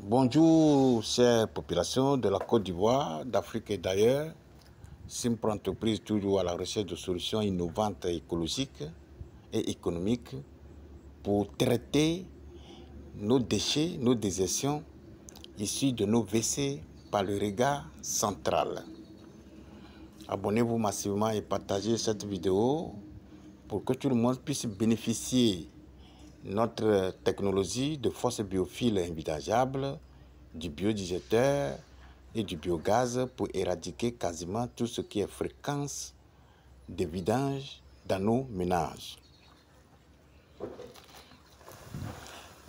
Bonjour, chère population de la Côte d'Ivoire, d'Afrique et d'ailleurs. Simpre Entreprise, toujours à la recherche de solutions innovantes, écologiques et économiques pour traiter nos déchets, nos désertions issus de nos WC par le regard central. Abonnez-vous massivement et partagez cette vidéo pour que tout le monde puisse bénéficier de notre technologie de force biophile invidageable, du biodigéteur et du biogaz pour éradiquer quasiment tout ce qui est fréquence de vidange dans nos ménages.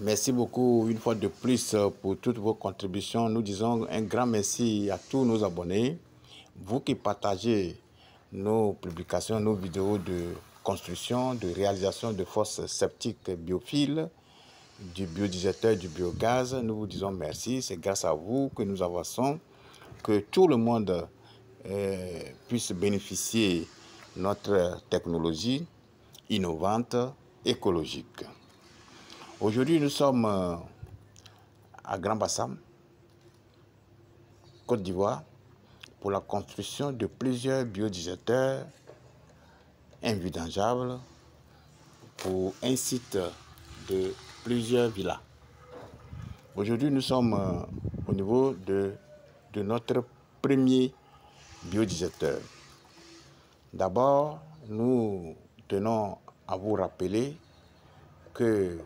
Merci beaucoup une fois de plus pour toutes vos contributions. Nous disons un grand merci à tous nos abonnés, vous qui partagez nos publications, nos vidéos de construction, de réalisation de fosses septiques biophiles, du biodigéteur, du biogaz. Nous vous disons merci. C'est grâce à vous que nous avançons, que tout le monde puisse bénéficier de notre technologie innovante, écologique. Aujourd'hui, nous sommes à Grand Bassam, Côte d'Ivoire, pour la construction de plusieurs biodigéteurs invidangeables pour un site de plusieurs villas. Aujourd'hui, nous sommes au niveau de notre premier biodigéteur. D'abord, nous tenons à vous rappeler que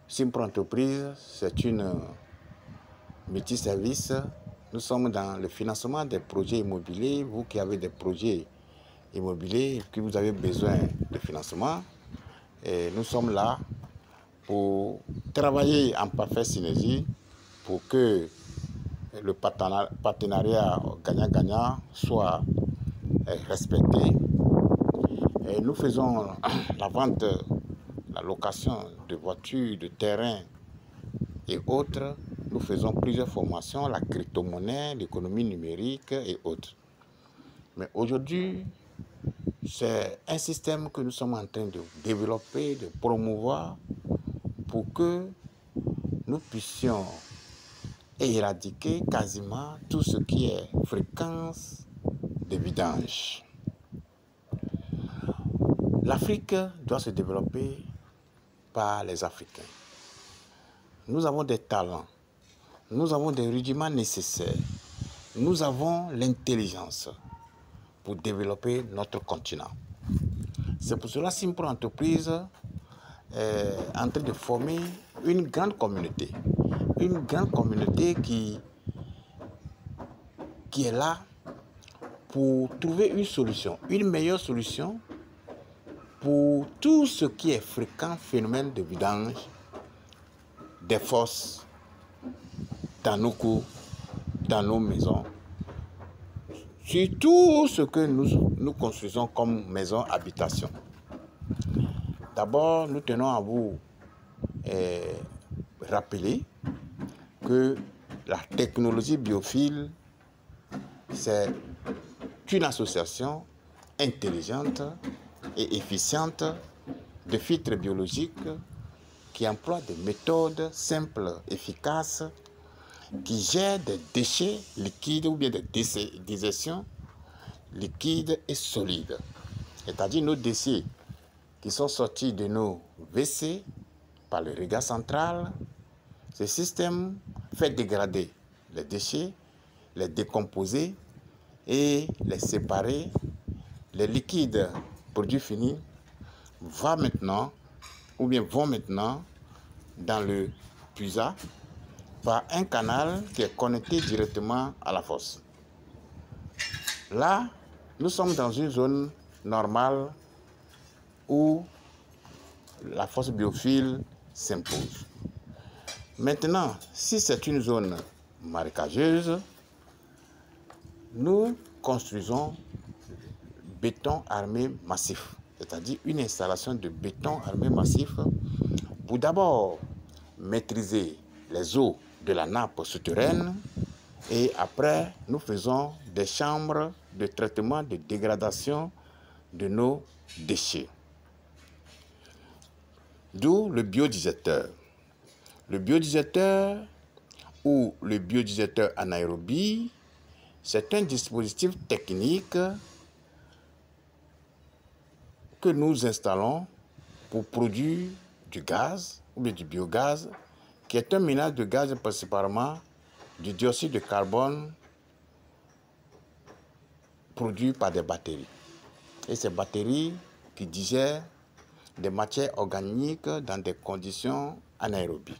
Simpre Entreprise, c'est une multiservice. Nous sommes dans le financement des projets immobiliers. Vous qui avez des projets immobiliers et que vous avez besoin de financement, et nous sommes là pour travailler en parfaite synergie pour que le partenariat gagnant-gagnant soit respecté. Et nous faisons la vente, la location de voitures, de terrains et autres. Nous faisons plusieurs formations, la crypto-monnaie, l'économie numérique et autres. Mais aujourd'hui, c'est un système que nous sommes en train de développer, de promouvoir pour que nous puissions éradiquer quasiment tout ce qui est fréquence de vidange. L'Afrique doit se développer par les Africains. Nous avons des talents, nous avons des rudiments nécessaires, nous avons l'intelligence pour développer notre continent. C'est pour cela que Simpre Entreprise est en train de former une grande communauté qui est là pour trouver une solution, une meilleure solution pour tout ce qui est fréquent phénomène de vidange des fosses dans nos cours, dans nos maisons, sur tout ce que nous construisons comme maison habitation. D'abord, nous tenons à vous rappeler que la technologie biophile, c'est une association intelligente et efficiente de filtres biologiques qui emploie des méthodes simples, efficaces, qui gèrent des déchets liquides ou bien des désertions liquides et solides. C'est-à-dire nos déchets qui sont sortis de nos WC par le regard central. Ce système fait dégrader les déchets, les décomposer et les séparer. Les liquides produits finis vont maintenant dans le puisard par un canal qui est connecté directement à la fosse. Là, nous sommes dans une zone normale où la fosse biophile s'impose. Maintenant, si c'est une zone marécageuse, nous construisons béton armé massif, c'est-à-dire une installation de béton armé massif pour d'abord maîtriser les eaux de la nappe souterraine et après nous faisons des chambres de traitement de dégradation de nos déchets. D'où le biodigéteur. Le biodigéteur ou le biodigesteur anaérobie, c'est un dispositif technique que nous installons pour produire du gaz ou bien du biogaz, qui est un mélange de gaz principalement du dioxyde de carbone produit par des bactéries. Et ces bactéries qui digèrent des matières organiques dans des conditions anaérobies.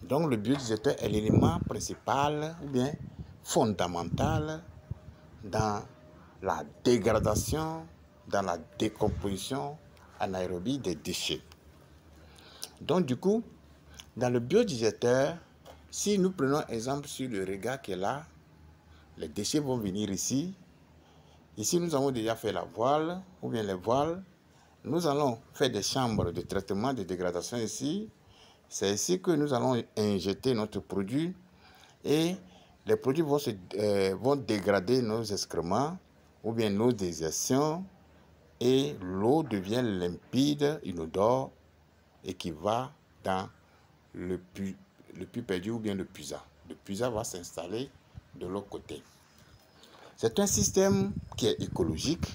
Donc le biodigesteur est l'élément principal ou bien fondamental dans la dégradation, dans la décomposition anaérobie des déchets. Donc du coup, dans le biodigesteur, si nous prenons exemple sur le regard qui est là, les déchets vont venir ici. Ici, nous avons déjà fait la voile, ou bien les voiles. Nous allons faire des chambres de traitement de dégradation ici. C'est ici que nous allons injecter notre produit et les produits vont dégrader nos excréments ou bien nos déjections et l'eau devient limpide, inodore et qui va dans le puits perdu ou bien le puisard. Le puisard va s'installer de l'autre côté. C'est un système qui est écologique,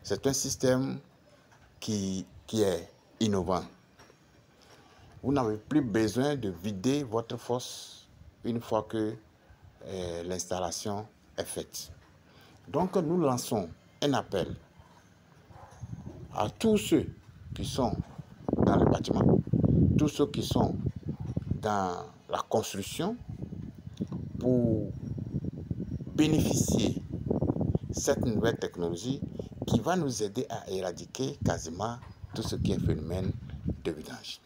c'est un système qui est innovant. Vous n'avez plus besoin de vider votre fosse une fois que l'installation est faite. Donc nous lançons un appel à tous ceux qui sont dans le bâtiment, tous ceux qui sont dans la construction pour bénéficier de cette nouvelle technologie qui va nous aider à éradiquer quasiment tout ce qui est phénomène de vidange.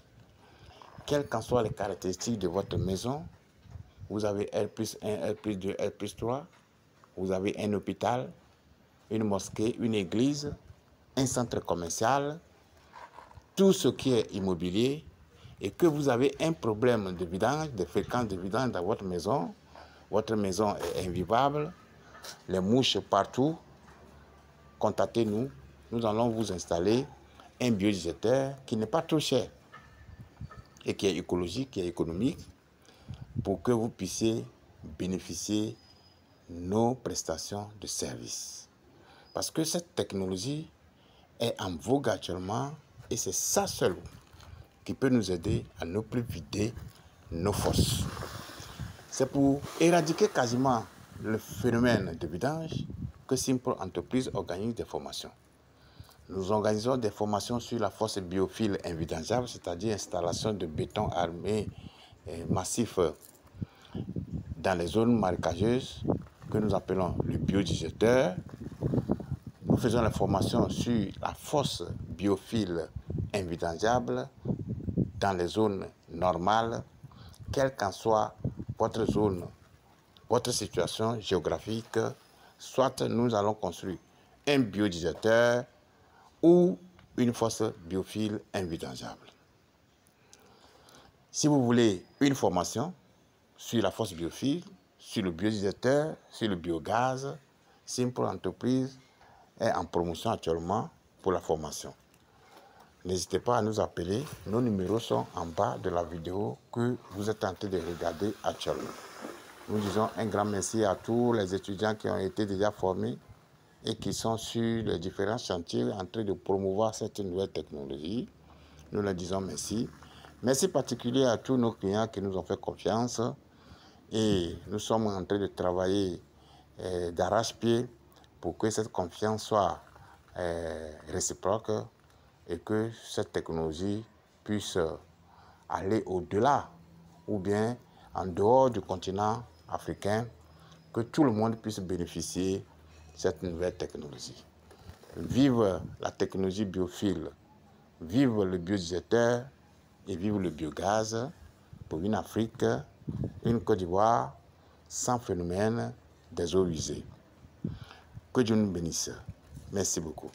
Quelles qu'en soient les caractéristiques de votre maison, vous avez R+1, R+2, R+3, vous avez un hôpital, une mosquée, une église, un centre commercial, tout ce qui est immobilier, et que vous avez un problème de vidange, de fréquence de vidange dans votre maison est invivable, les mouches partout, contactez-nous, nous allons vous installer un biodigesteur qui n'est pas trop cher et qui est écologique, qui est économique, pour que vous puissiez bénéficier de nos prestations de services. Parce que cette technologie est en vogue actuellement et c'est ça seul qui peut nous aider à ne plus vider nos fosses. C'est pour éradiquer quasiment le phénomène de vidange que Simple Entreprise organise des formations. Nous organisons des formations sur la fosse biophile invidangeable, c'est-à-dire installation de béton armé massif dans les zones marécageuses que nous appelons le biodigesteur. Nous faisons la formation sur la fosse biophile invidangeable dans les zones normales, quelle qu'en soit votre zone, votre situation géographique, soit nous allons construire un biodigesteur ou une fosse biophile invidangeable. Si vous voulez une formation sur la fosse biophile, sur le biodigesteur, sur le biogaz, Simple Entreprise est en promotion actuellement pour la formation. N'hésitez pas à nous appeler, nos numéros sont en bas de la vidéo que vous êtes en train de regarder actuellement. Nous disons un grand merci à tous les étudiants qui ont été déjà formés et qui sont sur les différents chantiers en train de promouvoir cette nouvelle technologie. Nous leur disons merci. Merci particulier à tous nos clients qui nous ont fait confiance et nous sommes en train de travailler d'arrache-pied pour que cette confiance soit réciproque et que cette technologie puisse aller au-delà ou bien en dehors du continent africain, que tout le monde puisse bénéficier de cette nouvelle technologie. Vive la technologie biophile, vive le biodigesteur et vive le biogaz pour une Afrique, une Côte d'Ivoire sans phénomène des eaux usées. Que Dieu nous bénisse. Merci beaucoup.